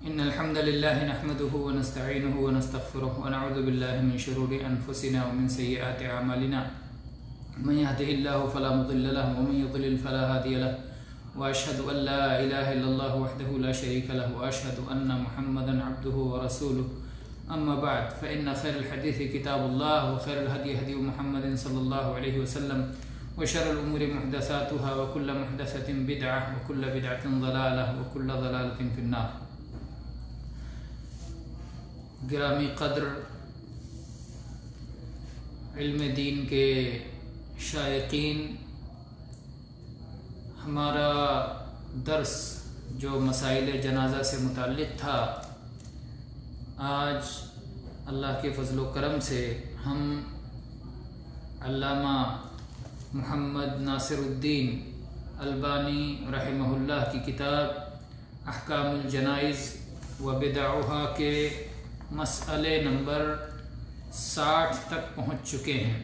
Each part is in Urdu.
إن الحمد لله نحمده ونستعينه ونستغفره ونعوذ بالله من شرور أنفسنا ومن سيئات أعمالنا من يهده الله فلا مضل له ومن يضلل فلا هادي له وأشهد أن لا إله إلا الله وحده لا شريك له وأشهد أن محمدا عبده ورسوله أما بعد فإن خير الحديث كتاب الله وخير الهدي هدي محمد صلى الله عليه وسلم وشر الأمور محدثاتها وكل محدثة بدعة وكل بدعة ضلالة وكل ضلالة في النار. گرامی قدر علم دین کے شائقین، ہمارا درس جو مسائل جنازہ سے متعلق تھا، آج اللہ کے فضل و کرم سے ہم علامہ محمد ناصر الدین البانی رحمہ اللہ کی کتاب احکام الجنائز و بدعها کے مسئلے نمبر 60 تک پہنچ چکے ہیں.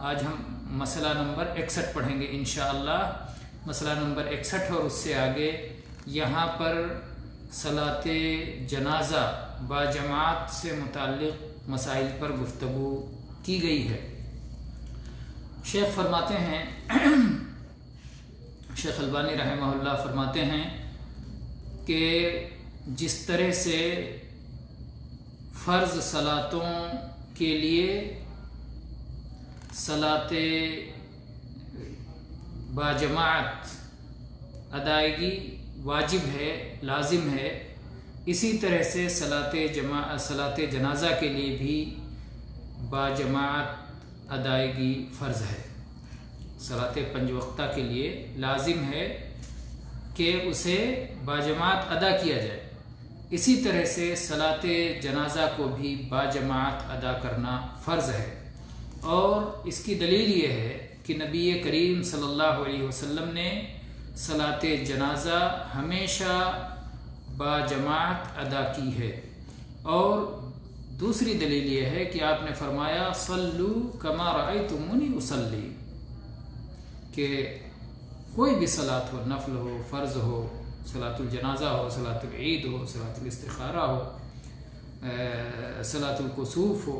آج ہم مسئلہ نمبر 61 پڑھیں گے انشاءاللہ. مسئلہ نمبر 61 اور اس سے آگے یہاں پر صلاۃ جنازہ با جماعت سے متعلق مسائل پر گفتگو کی گئی ہے. شیخ فرماتے ہیں، شیخ البانی رحمہ اللہ فرماتے ہیں کہ جس طرح سے فرض صلاتوں کے لیے صلاۃ باجماعت ادائیگی واجب ہے، لازم ہے، اسی طرح سے صلاۃ جنازہ کے لیے بھی باجماعت ادائیگی فرض ہے. صلاۃ 5 وقتہ کے لیے لازم ہے کہ اسے باجماعت ادا کیا جائے. اسی طرح سے صلاۃ جنازہ کو بھی باجماعت ادا کرنا فرض ہے. اور اس کی دلیل یہ ہے کہ نبی کریم صلی اللہ علیہ وسلم نے صلاۃ جنازہ ہمیشہ باجماعت ادا کی ہے. اور دوسری دلیل یہ ہے کہ آپ نے فرمایا صلو کما رأیتمونی اصلی، کہ کوئی بھی صلاۃ ہو، نفل ہو، فرض ہو، صلاۃ الجنازہ ہو، صلاۃ العید ہو، صلاۃ الاستخارہ ہو، صلاۃ الکسوف ہو،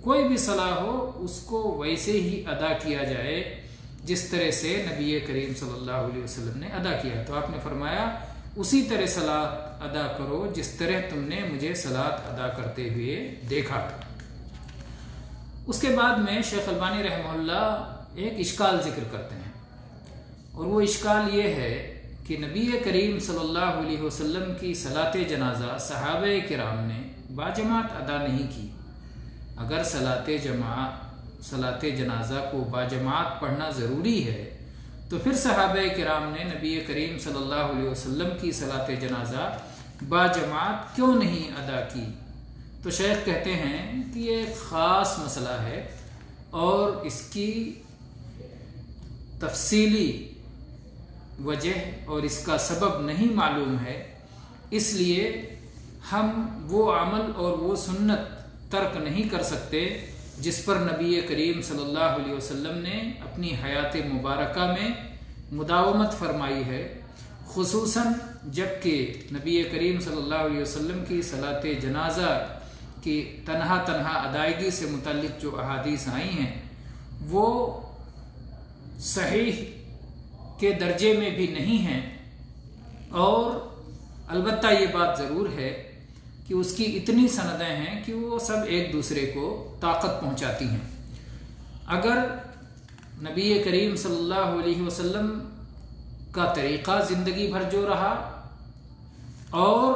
کوئی بھی صلاح ہو، اس کو ویسے ہی ادا کیا جائے جس طرح سے نبی کریم صلی اللہ علیہ وسلم نے ادا کیا. تو آپ نے فرمایا اسی طرح صلاۃ ادا کرو جس طرح تم نے مجھے صلاۃ ادا کرتے ہوئے دیکھا. اس کے بعد میں شیخ البانی رحمہ اللہ ایک اشکال ذکر کرتے ہیں، اور وہ اشکال یہ ہے کہ نبی کریم صلی اللہ علیہ وسلم کی صلاۃ جنازہ صحابہ کرام نے باجماعت ادا نہیں کی. اگر صلاۃ جنازہ کو باجماعت پڑھنا ضروری ہے تو پھر صحابہ کرام نے نبی کریم صلی اللہ علیہ وسلم کی صلاۃ جنازہ باجماعت کیوں نہیں ادا کی؟ تو شیخ کہتے ہیں کہ یہ ایک خاص مسئلہ ہے اور اس کی تفصیلی وجہ اور اس کا سبب نہیں معلوم ہے. اس لیے ہم وہ عمل اور وہ سنت ترک نہیں کر سکتے جس پر نبی کریم صلی اللہ علیہ وسلم نے اپنی حیات مبارکہ میں مداومت فرمائی ہے، خصوصاً جب کہ نبی کریم صلی اللہ علیہ وسلم کی صلاۃ جنازہ کی تنہا ادائیگی سے متعلق جو احادیث آئی ہیں وہ صحیح کے درجے میں بھی نہیں ہیں. اور البتہ یہ بات ضرور ہے کہ اس کی اتنی سندیں ہیں کہ وہ سب ایک دوسرے کو طاقت پہنچاتی ہیں. اگر نبی کریم صلی اللہ علیہ وسلم کا طریقہ زندگی بھر جو رہا اور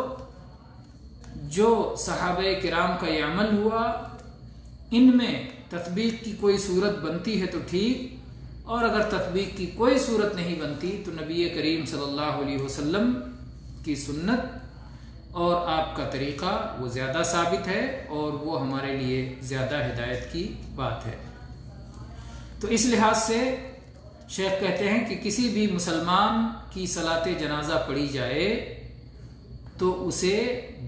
جو صحابہ کرام کا یہ عمل ہوا، ان میں تطبیق کی کوئی صورت بنتی ہے تو ٹھیک، اور اگر تطبیق کی کوئی صورت نہیں بنتی تو نبی کریم صلی اللہ علیہ وسلم کی سنت اور آپ کا طریقہ وہ زیادہ ثابت ہے اور وہ ہمارے لیے زیادہ ہدایت کی بات ہے. تو اس لحاظ سے شیخ کہتے ہیں کہ کسی بھی مسلمان کی صلاۃ جنازہ پڑھی جائے تو اسے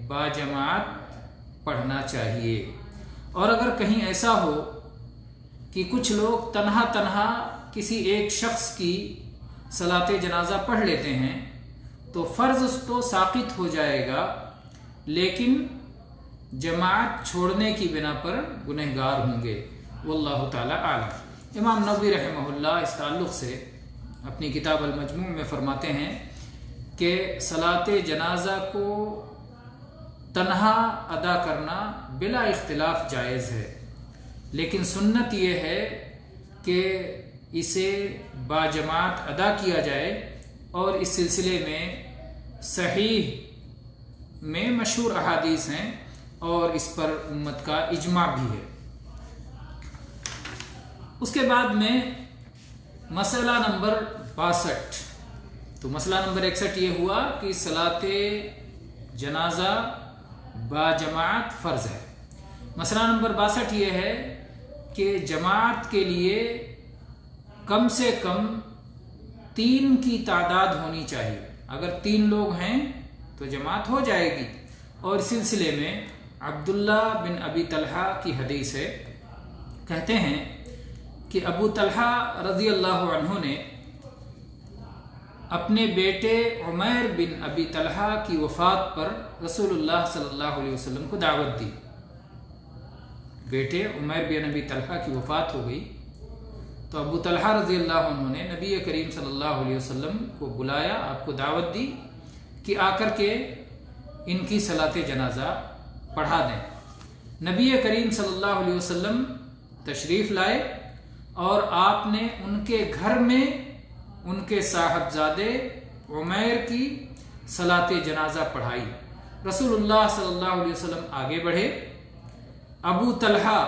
باجماعت پڑھنا چاہیے. اور اگر کہیں ایسا ہو کہ کچھ لوگ تنہا کسی ایک شخص کی صلاۃ جنازہ پڑھ لیتے ہیں تو فرض تو ساقط ہو جائے گا، لیکن جماعت چھوڑنے کی بنا پر گنہگار ہوں گے۔ واللہ تعالی اعلم۔ امام نووی رحمہ اللہ اس تعلق سے اپنی کتاب المجموع میں فرماتے ہیں کہ صلاۃ جنازہ کو تنہا ادا کرنا بلا اختلاف جائز ہے، لیکن سنت یہ ہے کہ اسے باجماعت ادا کیا جائے، اور اس سلسلے میں صحیح میں مشہور احادیث ہیں اور اس پر امت کا اجماع بھی ہے۔ اس کے بعد میں مسئلہ نمبر 62، تو مسئلہ نمبر 61 یہ ہوا کہ صلاۃ جنازہ باجماعت فرض ہے۔ مسئلہ نمبر 62 یہ ہے کہ جماعت کے لیے کم سے کم 3 کی تعداد ہونی چاہیے۔ اگر 3 لوگ ہیں تو جماعت ہو جائے گی، اور اس سلسلے میں عبداللہ بن ابی طلحہ کی حدیث ہے، کہتے ہیں کہ ابو طلحہ رضی اللہ عنہ نے اپنے بیٹے عمیر بن ابی طلحہ کی وفات پر رسول اللہ صلی اللہ علیہ وسلم کو دعوت دی۔ بیٹے عمیر بن ابی طلحہ کی وفات ہو گئی تو ابو طلحہ رضی اللہ عنہ نے نبی کریم صلی اللہ علیہ وسلم کو بلایا، آپ کو دعوت دی کہ آ کر کے ان کی صلاۃ جنازہ پڑھا دیں۔ نبی کریم صلی اللہ علیہ وسلم تشریف لائے اور آپ نے ان کے گھر میں ان کے صاحبزادے عمیر کی صلاۃ جنازہ پڑھائی۔ رسول اللہ صلی اللہ علیہ وسلم آگے بڑھے، ابو طلحہ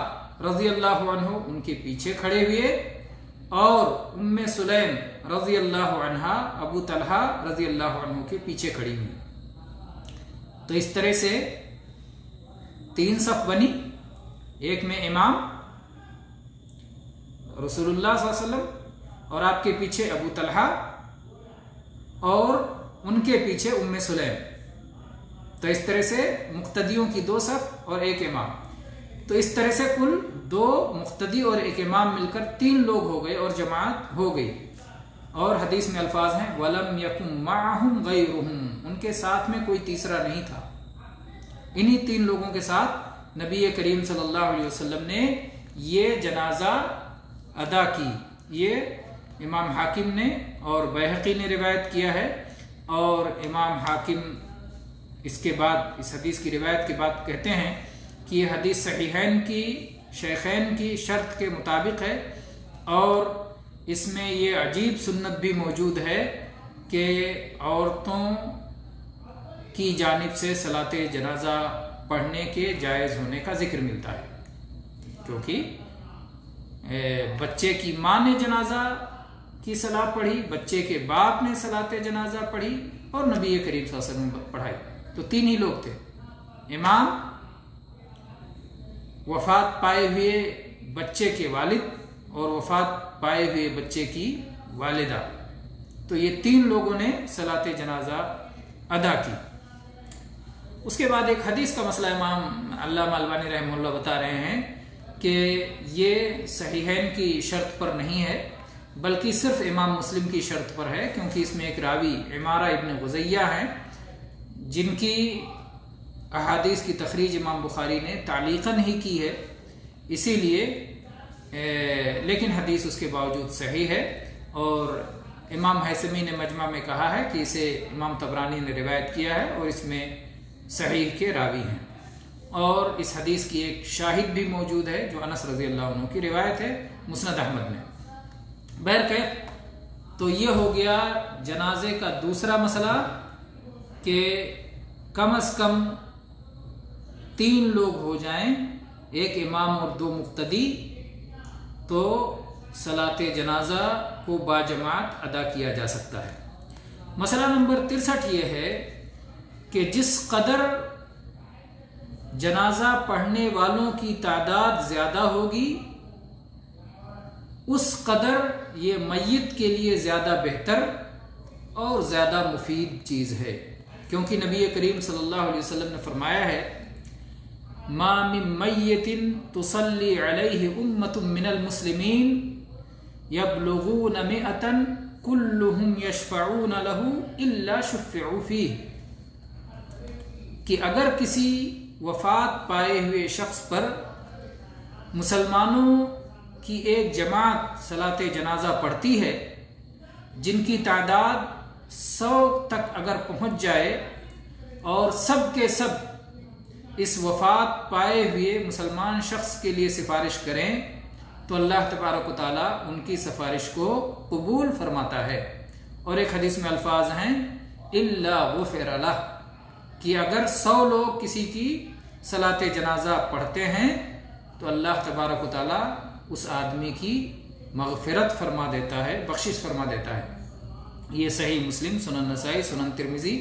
رضی اللہ عنہ ان کے پیچھے کھڑے ہوئے، اور ام سلیم رضی اللہ عنہا ابو طلحہ رضی اللہ عنہ کے پیچھے کھڑی ہوئی۔ تو اس طرح سے 3 صف بنی، ایک میں امام رسول اللہ صلی اللہ علیہ وسلم، اور آپ کے پیچھے ابو طلحہ، اور ان کے پیچھے ام سلیم۔ تو اس طرح سے مقتدیوں کی 2 صف اور ایک امام، تو اس طرح سے کل 2 مقتدی اور ایک امام مل کر 3 لوگ ہو گئے اور جماعت ہو گئی۔ اور حدیث میں الفاظ ہیں وَلَمْ يَكُنْ مَعَهُمْ غَيْرُهُمْ، ان کے ساتھ میں کوئی تیسرا نہیں تھا۔ انہی 3 لوگوں کے ساتھ نبی کریم صلی اللہ علیہ وسلم نے یہ جنازہ ادا کی۔ یہ امام حاکم نے اور بیہقی نے روایت کیا ہے، اور امام حاکم اس کے بعد اس حدیث کی روایت کے بعد کہتے ہیں کہ یہ حدیث صحیحین کی شیخین کی شرط کے مطابق ہے، اور اس میں یہ عجیب سنت بھی موجود ہے کہ عورتوں کی جانب سے صلاۃ جنازہ پڑھنے کے جائز ہونے کا ذکر ملتا ہے، کیونکہ بچے کی ماں نے جنازہ کی صلاح پڑھی، بچے کے باپ نے صلاۃ جنازہ پڑھی، اور نبی کریم صلی اللہ علیہ وسلم پڑھائی۔ تو 3 ہی لوگ تھے، امام، وفات پائے ہوئے بچے کے والد، اور وفات پائے ہوئے بچے کی والدہ۔ تو یہ 3 لوگوں نے صلاۃ جنازہ ادا کی۔ اس کے بعد ایک حدیث کا مسئلہ امام علامہ البانی رحمہ اللہ بتا رہے ہیں کہ یہ صحیحین کی شرط پر نہیں ہے، بلکہ صرف امام مسلم کی شرط پر ہے، کیونکہ اس میں ایک راوی عمارہ ابن غزیہ ہیں جن کی احادیث کی تخریج امام بخاری نے تعلیقاً ہی کی ہے، اسی لیے لیکن حدیث اس کے باوجود صحیح ہے، اور امام حیثمی نے مجمع میں کہا ہے کہ اسے امام طبرانی نے روایت کیا ہے اور اس میں صحیح کے راوی ہیں، اور اس حدیث کی ایک شاہد بھی موجود ہے جو انس رضی اللہ عنہ کی روایت ہے مسند احمد میں۔ بہرکیف تو یہ ہو گیا جنازے کا دوسرا مسئلہ کہ کم از کم 3 لوگ ہو جائیں، ایک امام اور 2 مقتدی، تو صلاۃ جنازہ کو باجماعت ادا کیا جا سکتا ہے۔ مسئلہ نمبر 63 یہ ہے کہ جس قدر جنازہ پڑھنے والوں کی تعداد زیادہ ہوگی اس قدر یہ میت کے لیے زیادہ بہتر اور زیادہ مفید چیز ہے، کیونکہ نبی کریم صلی اللہ علیہ وسلم نے فرمایا ہے ما من میت تصلی علیہ امت من المسلمین یبلغون 100 کلهم یشفعون له الا شفعوا فیہ۔ کہ اگر کسی وفات پائے ہوئے شخص پر مسلمانوں کی ایک جماعت صلاۃ جنازہ پڑھتی ہے، جن کی تعداد 100 تک اگر پہنچ جائے اور سب کے سب اس وفات پائے ہوئے مسلمان شخص کے لیے سفارش کریں تو اللہ تبارک و تعالیٰ ان کی سفارش کو قبول فرماتا ہے۔ اور ایک حدیث میں الفاظ ہیں الا غفر لہ، کہ اگر 100 لوگ کسی کی صلاۃ جنازہ پڑھتے ہیں تو اللہ تبارک و تعالیٰ اس آدمی کی مغفرت فرما دیتا ہے، بخشش فرما دیتا ہے۔ یہ صحیح مسلم، سنن نسائی، سنن ترمذی،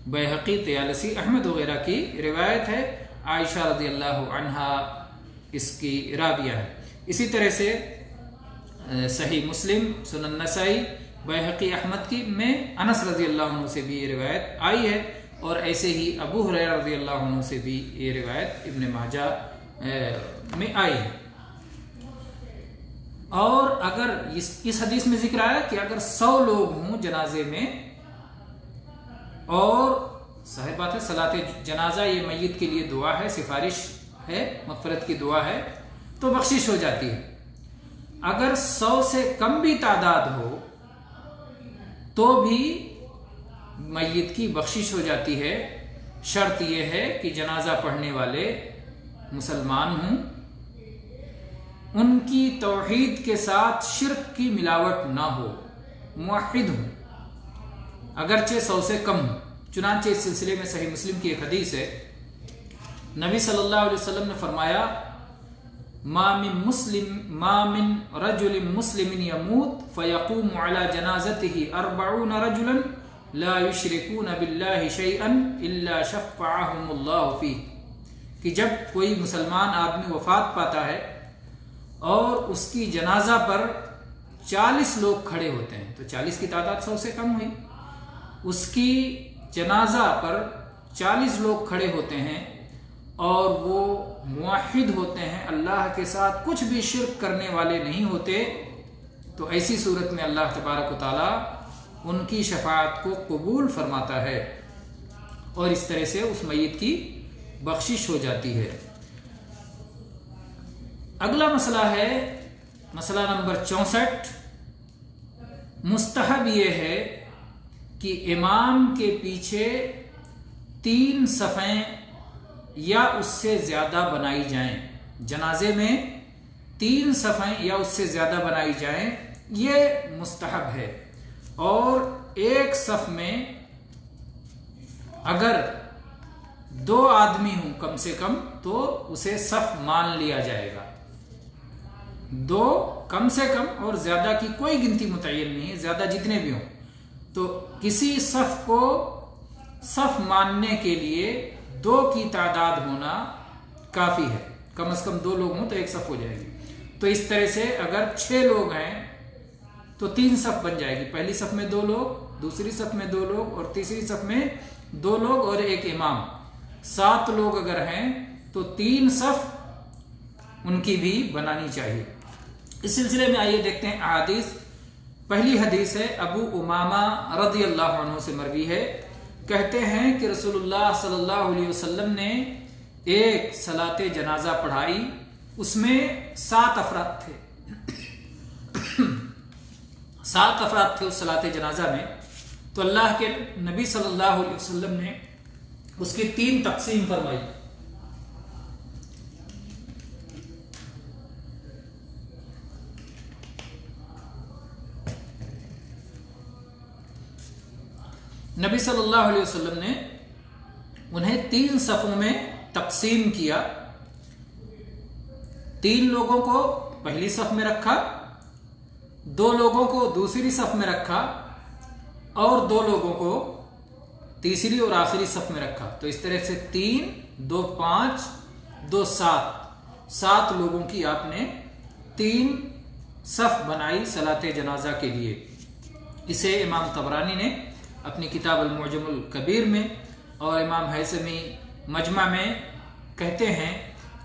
بیہقی، طیالسی، احمد وغیرہ کی روایت ہے۔ عائشہ رضی اللہ عنہا اس کی راویہ ہے۔ اسی طرح سے صحیح مسلم، سنن نسائی، بیہقی، احمد کی میں انس رضی اللہ عنہ سے بھی یہ روایت آئی ہے، اور ایسے ہی ابو ہریرہ رضی اللہ عنہ سے بھی یہ روایت ابن ماجہ میں آئی ہے۔ اور اگر اس حدیث میں ذکر آیا کہ اگر 100 لوگ ہوں جنازے میں، اور صحیح بات ہے، صلاۃ جنازہ یہ میت کے لیے دعا ہے، سفارش ہے، مغفرت کی دعا ہے، تو بخشش ہو جاتی ہے۔ اگر 100 سے کم بھی تعداد ہو تو بھی میت کی بخشش ہو جاتی ہے۔ شرط یہ ہے کہ جنازہ پڑھنے والے مسلمان ہوں، ان کی توحید کے ساتھ شرک کی ملاوٹ نہ ہو، موحد ہوں، اگرچہ 100 سے کم ہوں۔ چنانچہ اس سلسلے میں صحیح مسلم کی ایک حدیث ہے، نبی صلی اللہ علیہ وسلم نے فرمایا ما من رجل مسلم يموت فيقوم على جنازته 40 رجلا لا يشركون بالله شيئا الا شفعهم الله فيه، کہ جب کوئی مسلمان آدمی وفات پاتا ہے اور اس کی جنازہ پر 40 لوگ کھڑے ہوتے ہیں، تو 40 کی تعداد 100 سے کم ہوئی، اس کی جنازہ پر 40 لوگ کھڑے ہوتے ہیں اور وہ موحد ہوتے ہیں، اللہ کے ساتھ کچھ بھی شرک کرنے والے نہیں ہوتے، تو ایسی صورت میں اللہ تبارک و تعالیٰ ان کی شفاعت کو قبول فرماتا ہے، اور اس طرح سے اس میت کی بخشش ہو جاتی ہے۔ اگلا مسئلہ ہے مسئلہ نمبر 64۔ مستحب یہ ہے کہ امام کے پیچھے 3 صفیں یا اس سے زیادہ بنائی جائیں، جنازے میں 3 صفیں یا اس سے زیادہ بنائی جائیں، یہ مستحب ہے۔ اور ایک صف میں اگر 2 آدمی ہوں کم سے کم تو اسے صف مان لیا جائے گا، 2 کم سے کم، اور زیادہ کی کوئی گنتی متعین نہیں ہے، زیادہ جتنے بھی ہوں، تو کسی صف کو صف ماننے کے لیے 2 کی تعداد ہونا کافی ہے، کم از کم 2 لوگ ہوں تو ایک صف ہو جائے گی۔ تو اس طرح سے اگر 6 لوگ ہیں تو 3 صف بن جائے گی، پہلی صف میں 2 لوگ، دوسری صف میں 2 لوگ، اور تیسری صف میں 2 لوگ اور ایک امام، 7 لوگ اگر ہیں تو 3 صف ان کی بھی بنانی چاہیے۔ اس سلسلے میں آئیے دیکھتے ہیں احادیث۔ پہلی حدیث ہے ابو امامہ رضی اللہ عنہ سے مروی ہے، کہتے ہیں کہ رسول اللہ صلی اللہ علیہ وسلم نے ایک صلاۃ جنازہ پڑھائی، اس میں 7 افراد تھے، 7 افراد تھے اس صلاۃ جنازہ میں، تو اللہ کے نبی صلی اللہ علیہ وسلم نے اس کی 3 تقسیم فرمائی۔ نبی صلی اللہ علیہ وسلم نے انہیں 3 صفوں میں تقسیم کیا، 3 لوگوں کو پہلی صف میں رکھا، 2 لوگوں کو دوسری صف میں رکھا، اور 2 لوگوں کو تیسری اور آخری صف میں رکھا۔ تو اس طرح سے 3، 2 5، 2 7 لوگوں کی آپ نے 3 صف بنائی صلاۃ جنازہ کے لیے۔ اسے امام طبرانی نے اپنی کتاب المعجم الکبیر میں اور امام حیثمی مجمع میں کہتے ہیں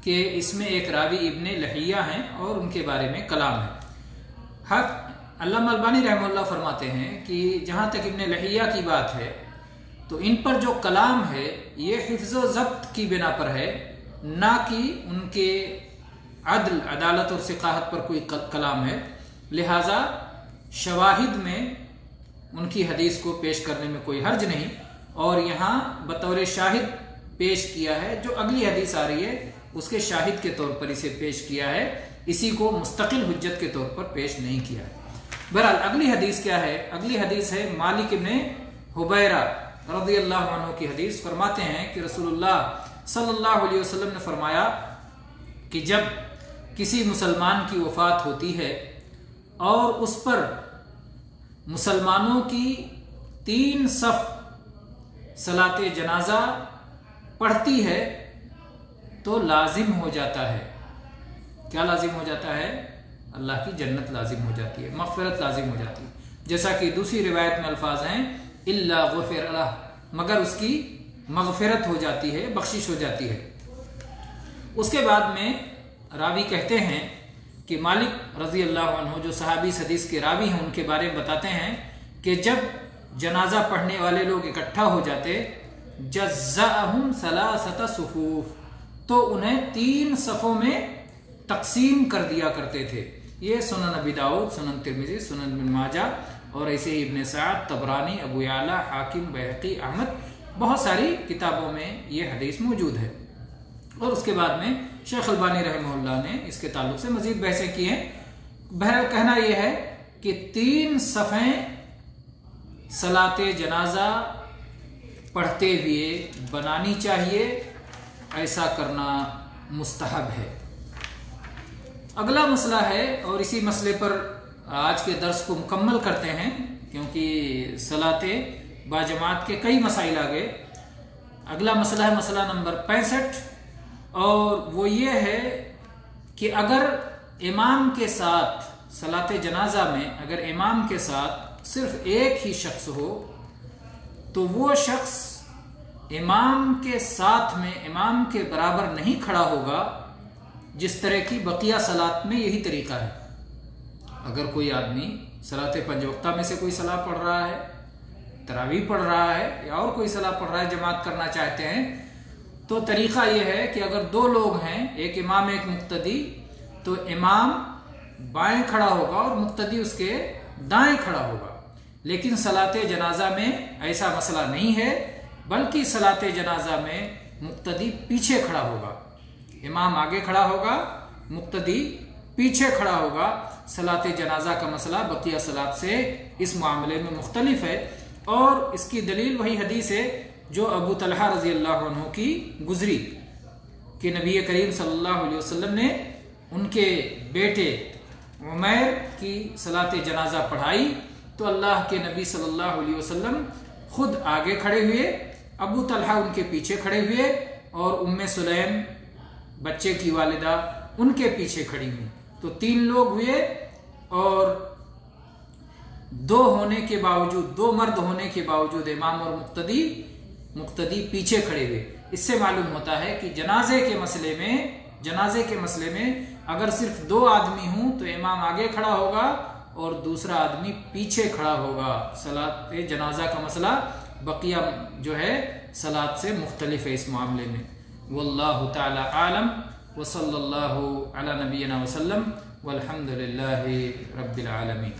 کہ اس میں ایک راوی ابن لہیہ ہیں اور ان کے بارے میں کلام ہے۔ علامہ البانی رحمہ اللہ فرماتے ہیں کہ جہاں تک ابن لہیہ کی بات ہے تو ان پر جو کلام ہے یہ حفظ و ضبط کی بنا پر ہے، نہ کہ ان کے عدل، عدالت اور ثقاحت پر کوئی کلام ہے، لہٰذا شواہد میں ان کی حدیث کو پیش کرنے میں کوئی حرج نہیں، اور یہاں بطور شاہد پیش کیا ہے، جو اگلی حدیث آ رہی ہے اس کے شاہد کے طور پر اسے پیش کیا ہے، اسی کو مستقل حجت کے طور پر پیش نہیں کیا ہے۔ بہرحال اگلی حدیث کیا ہے؟ اگلی حدیث ہے مالک ابن حبیرہ رضی اللہ عنہ کی حدیث۔ فرماتے ہیں کہ رسول اللہ صلی اللہ علیہ وسلم نے فرمایا کہ جب کسی مسلمان کی وفات ہوتی ہے اور اس پر مسلمانوں کی 3 صف صلاۃ جنازہ پڑھتی ہے تو لازم ہو جاتا ہے، کیا لازم ہو جاتا ہے؟ اللہ کی جنت لازم ہو جاتی ہے، مغفرت لازم ہو جاتی ہے، جیسا کہ دوسری روایت میں الفاظ ہیں الا غفر لہ، مگر اس کی مغفرت ہو جاتی ہے، بخشش ہو جاتی ہے۔ اس کے بعد میں راوی کہتے ہیں کہ مالک رضی اللہ عنہ جو صحابی حدیث کے راوی ہیں ان کے بارے میں بتاتے ہیں کہ جب جنازہ پڑھنے والے لوگ اکٹھا ہو جاتے جزأہم 3 صفوف، تو انہیں 3 صفوں میں تقسیم کر دیا کرتے تھے۔ یہ سنن ابی داؤد، سنن ترمذی، سنن ابن ماجہ اور ایسے ہی ابن سعد، طبرانی، ابو یعلا، حاکم، بیہقی، احمد، بہت ساری کتابوں میں یہ حدیث موجود ہے۔ اور اس کے بعد میں شیخ البانی رحمہ اللہ نے اس کے تعلق سے مزید بحثیں کی ہیں۔ بہرحال کہنا یہ ہے کہ 3 صفیں صلاۃ جنازہ پڑھتے ہوئے بنانی چاہیے، ایسا کرنا مستحب ہے۔ اگلا مسئلہ ہے، اور اسی مسئلے پر آج کے درس کو مکمل کرتے ہیں کیونکہ صلاۃ باجماعت کے کئی مسائل آ گئے۔ اگلا مسئلہ ہے مسئلہ نمبر 65، اور وہ یہ ہے کہ اگر امام کے ساتھ صلاۃ جنازہ میں اگر امام کے ساتھ صرف ایک ہی شخص ہو تو وہ شخص امام کے ساتھ میں امام کے برابر نہیں کھڑا ہوگا، جس طرح کی بقیہ صلاۃ میں یہی طریقہ ہے۔ اگر کوئی آدمی صلاۃ 5 وقتہ میں سے کوئی صلاۃ پڑھ رہا ہے، تراویح پڑھ رہا ہے یا اور کوئی صلاۃ پڑھ رہا ہے، جماعت کرنا چاہتے ہیں، تو طریقہ یہ ہے کہ اگر 2 لوگ ہیں، ایک امام ایک مقتدی، تو امام بائیں کھڑا ہوگا اور مقتدی اس کے دائیں کھڑا ہوگا۔ لیکن صلاۃ جنازہ میں ایسا مسئلہ نہیں ہے، بلکہ صلاۃ جنازہ میں مقتدی پیچھے کھڑا ہوگا، امام آگے کھڑا ہوگا، مقتدی پیچھے کھڑا ہوگا۔ صلاۃ جنازہ کا مسئلہ بقیہ صلاۃ سے اس معاملے میں مختلف ہے، اور اس کی دلیل وہی حدیث ہے جو ابو طلحہ رضی اللہ عنہ کی گزری کہ نبی کریم صلی اللہ علیہ وسلم نے ان کے بیٹے عمیر کی صلاۃ جنازہ پڑھائی تو اللہ کے نبی صلی اللہ علیہ وسلم خود آگے کھڑے ہوئے، ابو طلحہ ان کے پیچھے کھڑے ہوئے، اور ام سلیم بچے کی والدہ ان کے پیچھے کھڑی ہوئی، تو 3 لوگ ہوئے، اور 2 ہونے کے باوجود، 2 مرد ہونے کے باوجود امام اور مقتدی پیچھے کھڑے ہوئے۔ اس سے معلوم ہوتا ہے کہ جنازے کے مسئلے میں اگر صرف 2 آدمی ہوں تو امام آگے کھڑا ہوگا اور دوسرا آدمی پیچھے کھڑا ہوگا۔ صلاۃ جنازہ کا مسئلہ بقیہ جو ہے صلاۃ سے مختلف ہے اس معاملے میں۔ واللہ تعالی عالم، وصلی اللہ علی نبینا وسلم، والحمد للہ رب العالمین۔